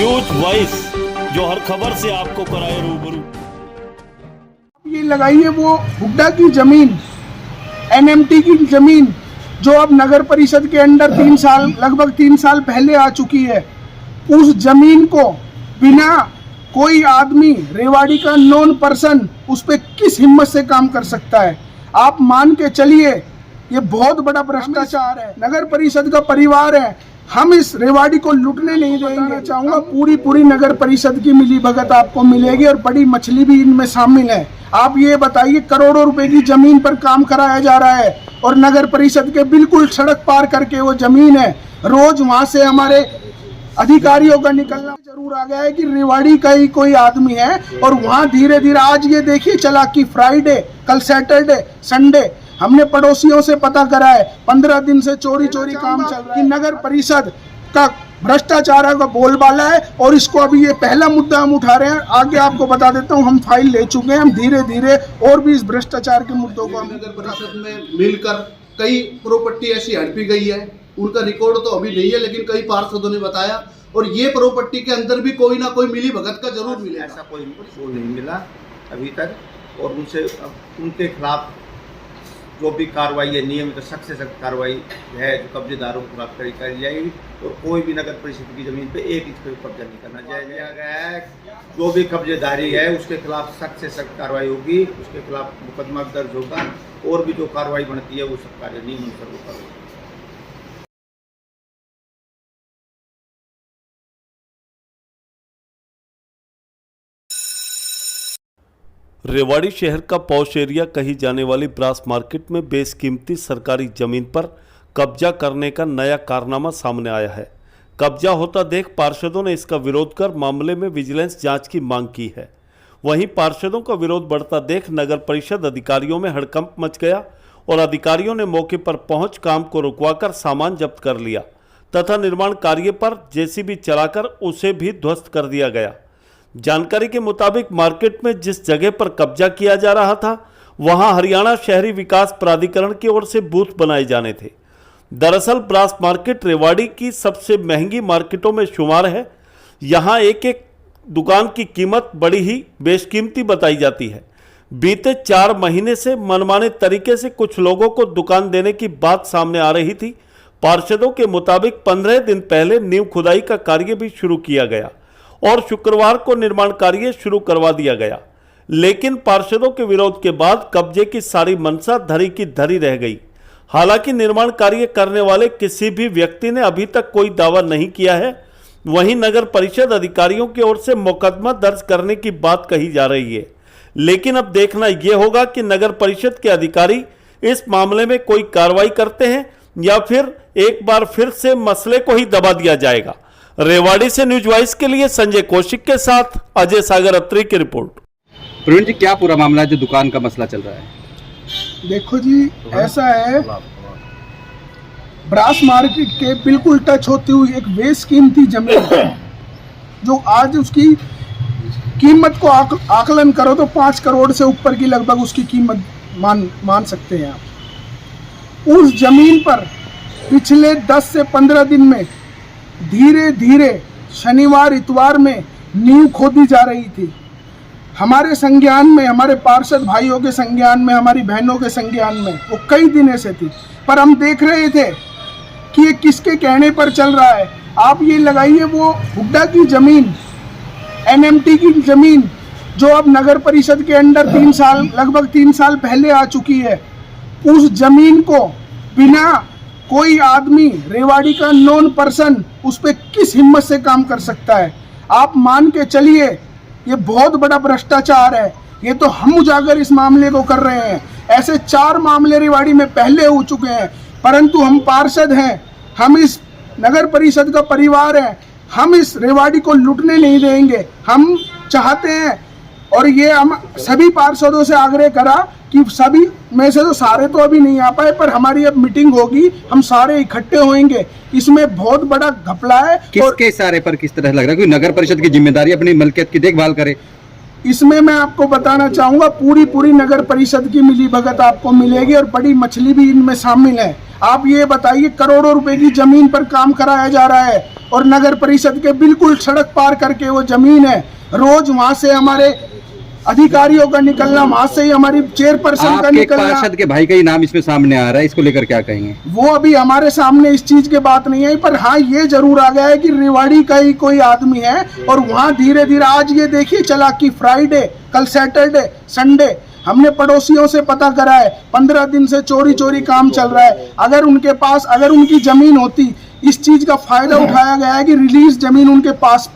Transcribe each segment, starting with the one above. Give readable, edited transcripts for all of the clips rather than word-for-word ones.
News voice, जो हर खबर से आपको कराए रूबरू। ये लगाइए वो हुड्डा की जमीन, एनएमटी की जमीन जो अब नगर परिषद के अंडर लगभग 3 साल पहले आ चुकी है। उस जमीन को बिना कोई आदमी, रेवाड़ी का नॉन पर्सन उस पे किस हिम्मत से काम कर सकता है? आप मान के चलिए, ये बहुत बड़ा भ्रष्टाचार है। नगर परिषद का परिवार है, हम इस रेवाड़ी को लूटने नहीं देंगे। चाहूंगा पूरी नगर परिषद की मिली भगत आपको मिलेगी और बड़ी मछली भी इनमें शामिल है। आप ये बताइए, करोड़ों रुपए की जमीन पर काम कराया जा रहा है और नगर परिषद के बिल्कुल सड़क पार करके वो जमीन है। रोज वहां से हमारे अधिकारियों का निकलना जरूर आ गया है कि रेवाड़ी का ही कोई आदमी है और वहां धीरे धीरे आज ये देखिए चला कि फ्राइडे, कल सैटरडे, संडे हमने पड़ोसियों से पता करा है 15 दिन से चोरी काम चल रहा है। नगर परिषद का भ्रष्टाचार का बोलबाला है और इसको अभी ये पहला मुद्दा हम उठा रहे हैं। आगे आपको बता देता हूँ, हम फाइल ले चुके हैं। हम धीरे धीरे और भी इस भ्रष्टाचार के मुद्दों को नगर परिषद में मिलकर कई प्रॉपर्टी ऐसी हड़पी गई है, उनका रिकॉर्ड तो अभी नहीं है, लेकिन कई पार्षदों ने बताया और ये प्रॉपर्टी के अंदर भी कोई ना कोई मिली भगत का जरूर मिलेगा। ऐसा कोई नहीं मिला अभी तक और उनके खिलाफ जो भी कार्रवाई है, नियमित सख्त से सख्त कार्रवाई है, कब्जेदारों के खिलाफ करी जाएगी और कोई भी नगर परिषद की जमीन पे एक इंच पे कब्जा नहीं करना दिया गया है। जो भी कब्जेदारी है उसके खिलाफ सख्त से सख्त कार्रवाई होगी, उसके खिलाफ मुकदमा दर्ज होगा और भी जो कार्रवाई बनती है वो सब कार्य नियम अनुसार होगा। रेवाड़ी शहर का पॉश एरिया कही जाने वाली ब्रास मार्केट में बेशकीमती सरकारी जमीन पर कब्जा करने का नया कारनामा सामने आया है। कब्जा होता देख पार्षदों ने इसका विरोध कर मामले में विजिलेंस जांच की मांग की है। वहीं पार्षदों का विरोध बढ़ता देख नगर परिषद अधिकारियों में हड़कंप मच गया और अधिकारियों ने मौके पर पहुंच काम को रुकवाकर सामान जब्त कर लिया तथा निर्माण कार्य पर जेसीबी चलाकर उसे भी ध्वस्त कर दिया गया। जानकारी के मुताबिक मार्केट में जिस जगह पर कब्जा किया जा रहा था वहां हरियाणा शहरी विकास प्राधिकरण की ओर से बूथ बनाए जाने थे। दरअसल ब्रास मार्केट रेवाड़ी की सबसे महंगी मार्केटों में शुमार है। यहां एक एक दुकान की कीमत बड़ी ही बेशकीमती बताई जाती है। बीते 4 महीने से मनमाने तरीके से कुछ लोगों को दुकान देने की बात सामने आ रही थी। पार्षदों के मुताबिक 15 दिन पहले नींव खुदाई का कार्य भी शुरू किया गया और शुक्रवार को निर्माण कार्य शुरू करवा दिया गया, लेकिन पार्षदों के विरोध के बाद कब्जे की सारी मंशा धरी की धरी रह गई। हालांकि निर्माण कार्य करने वाले किसी भी व्यक्ति ने अभी तक कोई दावा नहीं किया है। वहीं नगर परिषद अधिकारियों की ओर से मुकदमा दर्ज करने की बात कही जा रही है, लेकिन अब देखना यह होगा कि नगर परिषद के अधिकारी इस मामले में कोई कार्रवाई करते हैं या फिर एक बार फिर से मसले को ही दबा दिया जाएगा। रेवाड़ी से न्यूज वॉइस के लिए संजय कौशिक के साथ अजय सागर अत्री की रिपोर्ट। प्रवीण जी, क्या पूरा मामला है जो दुकान का मसला चल रहा है? देखो जी, ऐसा है, ब्रास मार्केट के बिल्कुल टच होती हुई एक बेशकीमती जमीन जो आज उसकी कीमत को आकलन करो तो 5 करोड़ से ऊपर की लगभग उसकी कीमत मान सकते हैं आप। उस जमीन पर पिछले 10 से 15 दिन में धीरे धीरे शनिवार इतवार में नींव खोदी जा रही थी। हमारे संज्ञान में, हमारे पार्षद भाइयों के संज्ञान में, हमारी बहनों के संज्ञान में वो कई दिन से थी, पर हम देख रहे थे कि ये किसके कहने पर चल रहा है। आप ये लगाइए वो हुड्डा की जमीन, एनएमटी की जमीन जो अब नगर परिषद के अंडर लगभग 3 साल पहले आ चुकी है। उस जमीन को बिना कोई आदमी, रेवाड़ी का नॉन पर्सन उस पे किस हिम्मत से काम कर सकता है? आप मान के चलिए, ये बहुत बड़ा भ्रष्टाचार है। ये तो हम उजागर इस मामले को कर रहे हैं। ऐसे 4 मामले रेवाड़ी में पहले हो चुके हैं, परंतु हम पार्षद हैं, हम इस नगर परिषद का परिवार है, हम इस रेवाड़ी को लूटने नहीं देंगे। हम चाहते हैं और ये हम सभी पार्षदों से आग्रह करा कि सभी में से तो सारे तो अभी नहीं आ पाए, पर हमारी अब मीटिंग होगी, हम सारे इकट्ठे होंगे। इसमें बहुत बड़ा घपला है। किसके इशारे पर किस तरह लग रहा है कि नगर परिषद की जिम्मेदारी अपनी मलकियत की देखभाल करे? इसमें मैं आपको बताना चाहूंगा, पूरी नगर परिषद की मिली भगत आपको मिलेगी और बड़ी मछली भी इनमें शामिल है। आप ये बताइए, करोड़ों रुपए की जमीन पर काम कराया जा रहा है और नगर परिषद के बिल्कुल सड़क पार करके वो जमीन है। रोज वहां से हमारे अधिकारियों का निकलना, वहां से ही हमारी चेयरपर्सन का आपके निकलना। पार्षद के भाई का ही नाम इसमें सामने आ रहा है, इसको लेकर क्या कहेंगे? वो अभी हमारे सामने इस चीज की बात नहीं आई, पर हाँ ये जरूर आ गया है कि रेवाड़ी का ही कोई आदमी है। और वहाँ धीरे धीरे आज ये देखिए चला कि फ्राइडे, कल सैटरडे, संडे हमने पड़ोसियों से पता करा है 15 दिन से चोरी चोरी काम चल रहा है। अगर उनके पास, अगर उनकी जमीन होती, इस चीज का फायदा उठाया गया है कि रिलीज जमीन उनके पास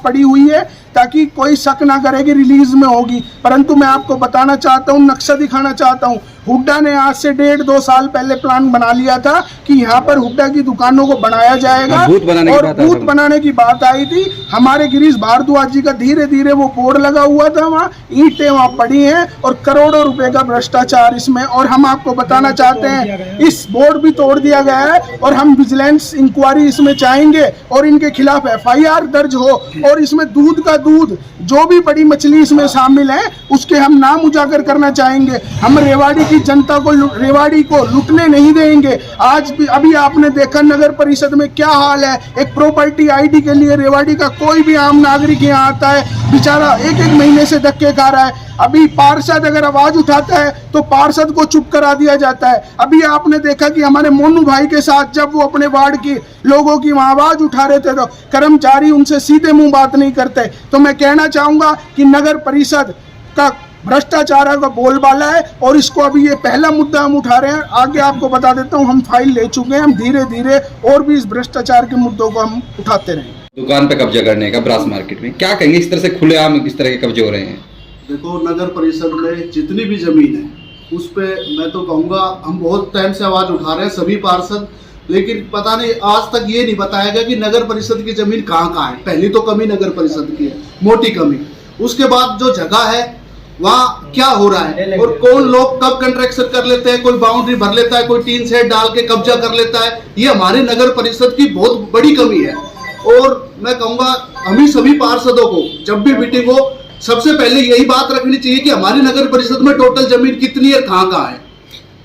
पड़ी हुई है ताकि कोई शक ना करे कि रिलीज में होगी। परंतु मैं आपको बताना चाहता हूँ, नक्शा दिखाना चाहता हूँ, हुड्डा ने आज से 1.5-2 साल पहले प्लान बना लिया था कि यहाँ पर हुड्डा की दुकानों को बनाया जाएगा बूथ बनाने की और बात बूथ बनाने की बात आई थी। हमारे गिरीश भारद्वाज जी का धीरे धीरे वो बोर्ड लगा हुआ था, वहाँ ईंटें वहाँ पड़ी हैं और करोड़ों रुपए का भ्रष्टाचार इसमें। और हम आपको बताना चाहते हैं इस बोर्ड भी तोड़ दिया गया है और हम विजिलेंस इंक्वायरी इसमें चाहेंगे और इनके खिलाफ FIR दर्ज हो। और इसमें दूध का दूध, जो भी बड़ी मछली इसमें शामिल है उसके हम नाम उजागर करना चाहेंगे। हम रेवाड़ी की जनता को, रेवाड़ी को लुटने नहीं देंगे। आज भी अभी आपने देखा नगर परिषद में क्या हाल है। एक प्रॉपर्टी ID के लिए रेवाड़ी का कोई भी आम नागरिक यहाँ आता है, बेचारा 1-1 महीने से धक्के खा रहा है। अभी पार्षद अगर आवाज उठाता है तो पार्षद को चुप करा दिया जाता है। अभी आपने देखा कि हमारे मोनू भाई के साथ जब वो अपने वार्ड की लोगों की वहां आवाज उठा रहे थे तो कर्मचारी उनसे सीधे मुंह बात नहीं करते। तो मैं कहना चाहूंगा कि नगर परिषद का भ्रष्टाचार का बोलबाला है और इसको अभी ये पहला मुद्दा हम उठा रहे हैं। आगे आपको बता देता हूँ, हम फाइल ले चुके हैं। हम धीरे धीरे और भी इस भ्रष्टाचार के मुद्दों को हम उठाते रहेंगे। दुकान पे कब्जा करने का ब्रास मार्केट में क्या कहेंगे? इस तरह से खुलेआम इस तरह के कब्जे हो रहे हैं। देखो, नगर परिषद में जितनी भी जमीन है उस पे मैं तो कहूँगा हम बहुत टाइम से आवाज़ उठा रहे हैं सभी पार्षद, लेकिन पता नहीं आज तक ये नहीं बताया गया कि नगर परिषद की जमीन कहाँ कहाँ है। पहली तो कमी नगर परिषद की है, मोटी कमी। उसके बाद जो जगह है वहाँ क्या हो रहा है और कौन लोग कब कंट्रैक्शन कर लेते हैं, कोई बाउंड्री भर लेता है, कोई टीन सेट डाल के कब्जा कर लेता है। ये हमारे नगर परिषद की बहुत बड़ी कमी है। और मैं कहूँगा हम ही सभी पार्षदों को जब भी मीटिंग हो सबसे पहले यही बात रखनी चाहिए कि हमारी नगर परिषद में टोटल जमीन कितनी है, कहाँ कहाँ है।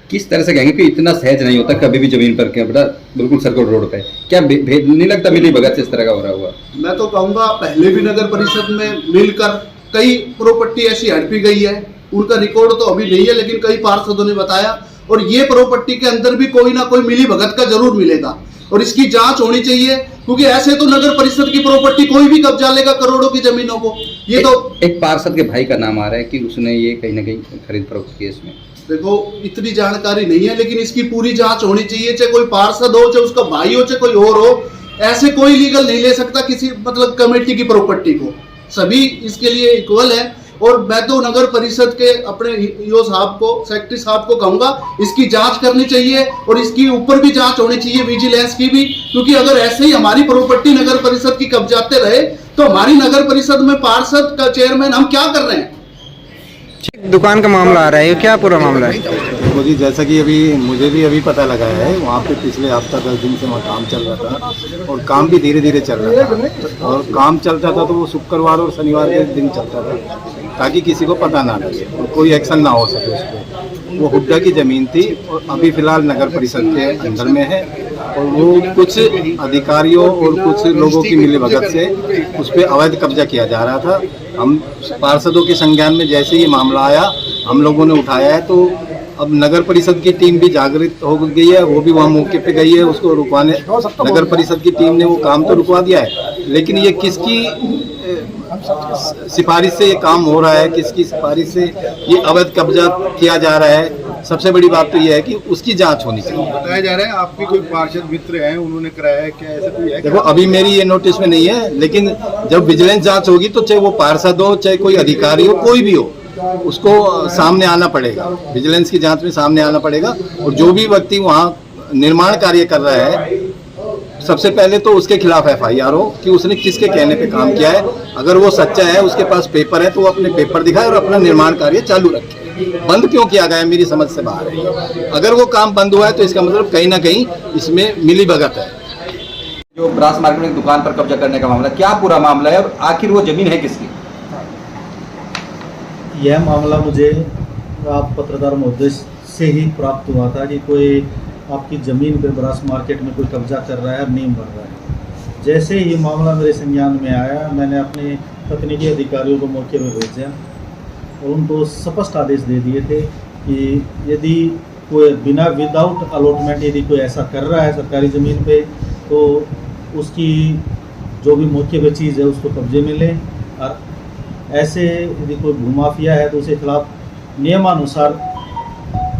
किस तरह से कहेंगे कि इतना सहज नहीं होता कभी भी जमीन पर क्या बेटा, बिल्कुल सर्कुलर रोड पे क्या भेद नहीं लगता मिली भगत से इस तरह का हो रहा हुआ? मैं तो कहूँगा पहले भी नगर परिषद में मिलकर कई प्रॉपर्टी ऐसी हड़पी गई है, उनका रिकॉर्ड तो अभी नहीं है, लेकिन कई पार्षदों ने बताया। और ये प्रॉपर्टी के अंदर भी कोई ना कोई मिली भगत का जरूर मिलेगा और इसकी जांच होनी चाहिए, क्योंकि ऐसे तो नगर परिषद की प्रॉपर्टी कोई भी कब्जा लेगा करोड़ों की जमीनों को। ये तो एक पार्षद के भाई का नाम आ रहा है कि उसने ये कहीं ना कहीं खरीद फरोख्त की इसमें। देखो, इतनी जानकारी नहीं है, लेकिन इसकी पूरी जांच होनी चाहिए। चाहे कोई पार्षद हो, चाहे उसका भाई हो, चाहे कोई और हो, ऐसे कोई लीगल नहीं ले सकता किसी मतलब कमेटी की प्रॉपर्टी को। सभी इसके लिए इक्वल है। और मैं तो नगर परिषद के अपने ईओ साहब को, सेक्रेटरी साहब को कहूंगा इसकी जांच करनी चाहिए और इसकी ऊपर भी जांच होनी चाहिए, विजिलेंस की भी। क्योंकि अगर ऐसे ही हमारी प्रॉपर्टी नगर परिषद की कब्जाते रहे तो हमारी नगर परिषद में पार्षद का चेयरमैन हम क्या कर रहे हैं। दुकान का मामला आ रहा है, क्या पूरा मामला है? देखो जी, जैसा कि अभी मुझे भी अभी पता लगा है, वहाँ पे पिछले हफ्ता 10 दिन से वहाँ काम चल रहा था और काम भी धीरे धीरे चल रहा था। और काम चलता था तो वो शुक्रवार और शनिवार के दिन चलता था ताकि किसी को पता ना लगे और कोई एक्शन ना हो सके उस पर। वो हुड्डा की ज़मीन थी और अभी फ़िलहाल नगर परिषद के अंदर में है और वो कुछ अधिकारियों और कुछ लोगों की मिलीभगत से उस पर अवैध कब्जा किया जा रहा था। हम पार्षदों के संज्ञान में जैसे ही मामला आया हम लोगों ने उठाया है, तो अब नगर परिषद की टीम भी जागृत हो गई है, वो भी वहाँ मौके पे गई है उसको रुकवाने। नगर परिषद की टीम ने वो काम तो रुकवा दिया है, लेकिन ये किसकी सिफारिश से ये काम हो रहा है, किसकी सिफारिश से ये अवैध कब्जा किया जा रहा है, सबसे बड़ी बात तो ये है कि उसकी जांच होनी चाहिए। बताया जा रहा है आपके कोई पार्षद मित्र हैं, उन्होंने कराया है, क्या ऐसा कोई है? देखो, अभी मेरी ये नोटिस में नहीं है, लेकिन जब विजिलेंस जांच होगी तो चाहे वो पार्षद हो, चाहे कोई अधिकारी हो, कोई भी हो, उसको सामने आना पड़ेगा, विजिलेंस की जांच में सामने आना पड़ेगा। और जो भी व्यक्ति वहाँ निर्माण कार्य कर रहा है सबसे पहले तो उसके खिलाफ FIR हो कि उसने किसके कहने पे काम किया है। अगर वो सच्चा है, उसके पास पेपर है, तो वो अपने पेपर दिखाए और अपना निर्माण कार्य चालू रखे। बंद क्यों किया गया है मेरी समझ से बाहर है। अगर वो काम बंद हुआ है तो इसका मतलब कहीं ना कहीं इसमें मिलीभगत है। जो ब्रास मार्केट में दुकान पर कब्जा करने का मामला, क्या पूरा मामला है और आखिर वो जमीन है किसकी? यह मामला मुझे आप पत्रकार महोदय से ही प्राप्त हुआ था कि कोई आपकी ज़मीन पे ब्रास मार्केट में कोई कब्जा कर रहा है और नींव भर रहा है। जैसे ही मामला मेरे संज्ञान में आया, मैंने अपने तकनीकी अधिकारियों को मौके पर भेजा और उनको स्पष्ट आदेश दे दिए थे कि यदि कोई विदाउट अलॉटमेंट यदि कोई ऐसा कर रहा है सरकारी ज़मीन पे, तो उसकी जो भी मौके पे चीज़ है उसको कब्जे में लें, और ऐसे यदि कोई भूमाफिया है तो उसके खिलाफ नियमानुसार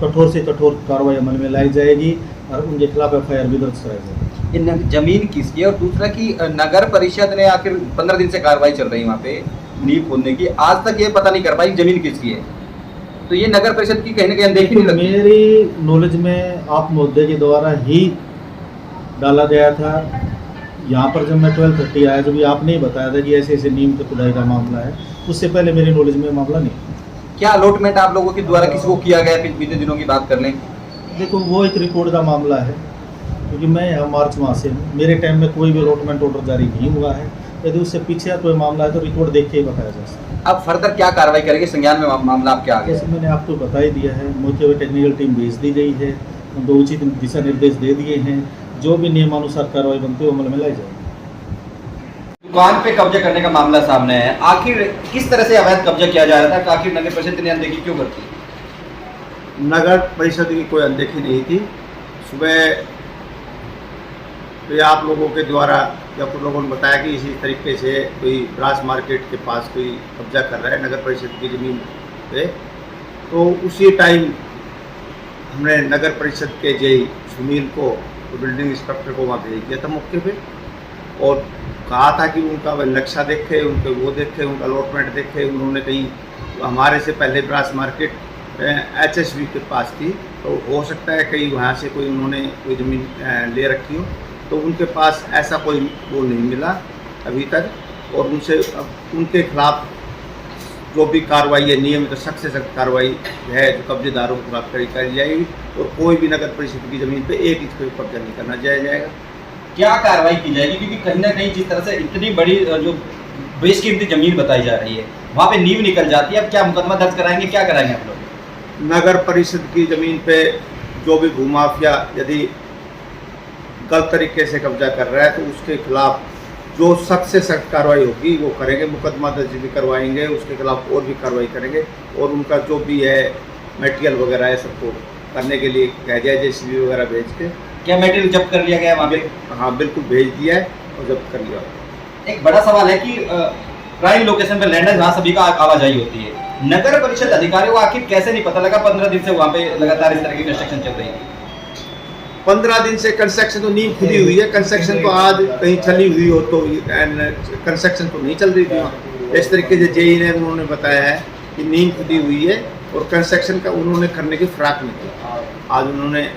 कठोर से कठोर कार्रवाई अमल में लाई जाएगी और उनके खिलाफ FIR भी दर्ज कराई जाएगी। ये जमीन किसकी है? और दूसरा कि नगर परिषद ने आखिर 15 दिन से कार्रवाई चल रही वहाँ पे नींव खोदने की, आज तक ये पता नहीं कर पाई जमीन किसकी है। तो ये नगर परिषद की कहीं ना कहीं अनदेखी नहीं लगती? मेरी नॉलेज में आप मुद्दे के द्वारा ही डाला गया था। यहाँ पर जब मैं 12:30 आया, जब आपने ही बताया था कि ऐसे ऐसे नीम के खुदाई का मामला है, उससे पहले मेरी नॉलेज में मामला नहीं। क्या अलॉटमेंट आप लोगों के द्वारा किसी को किया गया? बीते दिनों की बात कर लें। देखो, वो एक रिकॉर्ड का मामला है, क्योंकि मैं यहाँ मार्च माह से हूँ, मेरे टाइम में कोई भी अलॉटमेंट ऑर्डर जारी नहीं हुआ है। यदि उससे पीछे कोई मामला है तो रिकॉर्ड देख के ही बताया जा सकता है। अब फर्दर क्या कार्रवाई करेंगे? संज्ञान में मामला आपके आगे? जैसे मैंने आपको बता ही दिया है, मौके पर टेक्निकल टीम भेज दी गई है, उनको उचित दिशा निर्देश दे दिए हैं, जो भी नियमानुसार कार्रवाई बनती है अमल में लाई जाएगी। दुकान पे कब्जा करने का मामला सामने है, आखिर किस तरह से अवैध कब्जा किया जा रहा था? आखिर नगर परिषद ने अनदेखी क्यों करती? नगर परिषद की कोई अनदेखी नहीं थी। सुबह तो आप लोगों के द्वारा जब लोगों ने बताया कि इसी तरीके से कोई ब्रास मार्केट के पास कोई कब्जा कर रहा है नगर परिषद की ज़मीन पे, तो उसी टाइम हमने नगर परिषद के जेई सुनील को, बिल्डिंग इंस्पेक्टर को वहाँ भेज दिया था मौके पे, और कहा था कि उनका वह नक्शा देखे, उनके वो देखे, उनका अलॉटमेंट देखे। उन्होंने कहीं हमारे से पहले ब्रास मार्केट HSV के पास थी, तो हो सकता है कहीं वहाँ से कोई उन्होंने कोई ज़मीन ले रखी हो, तो उनके पास ऐसा कोई वो नहीं मिला अभी तक। और उनसे उनके खिलाफ जो भी कार्रवाई है, नियमित सख्त से सख्त कार्रवाई है जो कब्जेदारों के खिलाफ करी जाएगी, और कोई भी नगर परिषद की ज़मीन पे एक इंच कोई कब्जा नहीं करना जाएगा। क्या कार्रवाई की जाएगी? क्योंकि कहीं ना कहीं जिस तरह से इतनी बड़ी जो बेशकीमती जमीन बताई जा रही है, वहाँ पे नींव निकल जाती है। अब क्या मुकदमा दर्ज कराएंगे, क्या कराएंगे आप लोग? नगर परिषद की ज़मीन पे जो भी भूमाफिया यदि गलत तरीके से कब्जा कर रहा है, तो उसके खिलाफ जो सख्त से सख्त कार्रवाई होगी वो करेंगे। मुकदमा दर्ज भी करवाएंगे, उसके खिलाफ और भी कार्रवाई करेंगे, और उनका जो भी है मटेरियल वगैरह है सबको करने के लिए कह दिया, JCB वगैरह भेज के। क्या मटेरियल जब्त कर लिया गया वहाँ पे? हाँ बिल्कुल, भेज दिया है और जब्त कर लिया। एक बड़ा सवाल है कि प्राइम लोकेशन पे लैंड है जहाँ सभी का आवाजाही होती है, नगर परिषद अधिकारियों को आखिर कैसे नहीं पता लगा 15 दिन से वहाँ पे लगातार इस तरह की कंस्ट्रक्शन चल रही थी? 15 दिन से कंस्ट्रक्शन तो नींव खुदी हुई है। कंस्ट्रक्शन तो आज कहीं चली हुई हो तो कंस्ट्रक्शन तो नहीं चल रही थी वहाँ। इस तरीके से जेई ने उन्होंने बताया है कि नींव खुदी हुई है और कंस्ट्रक्शन का उन्होंने करने की फिराक नहीं की। आज उन्होंने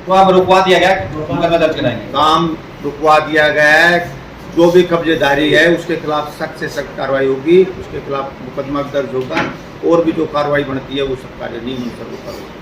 वहाँ रुकवा दिया गया, मुकदमा दर्ज कराएंगे, काम रुकवा दिया गया है। जो भी कब्जेदारी है उसके खिलाफ सख्त से सख्त कार्रवाई होगी, उसके खिलाफ मुकदमा दर्ज होगा, और भी जो कार्रवाई बनती है वो सब कार्य नियमानुसार होगा।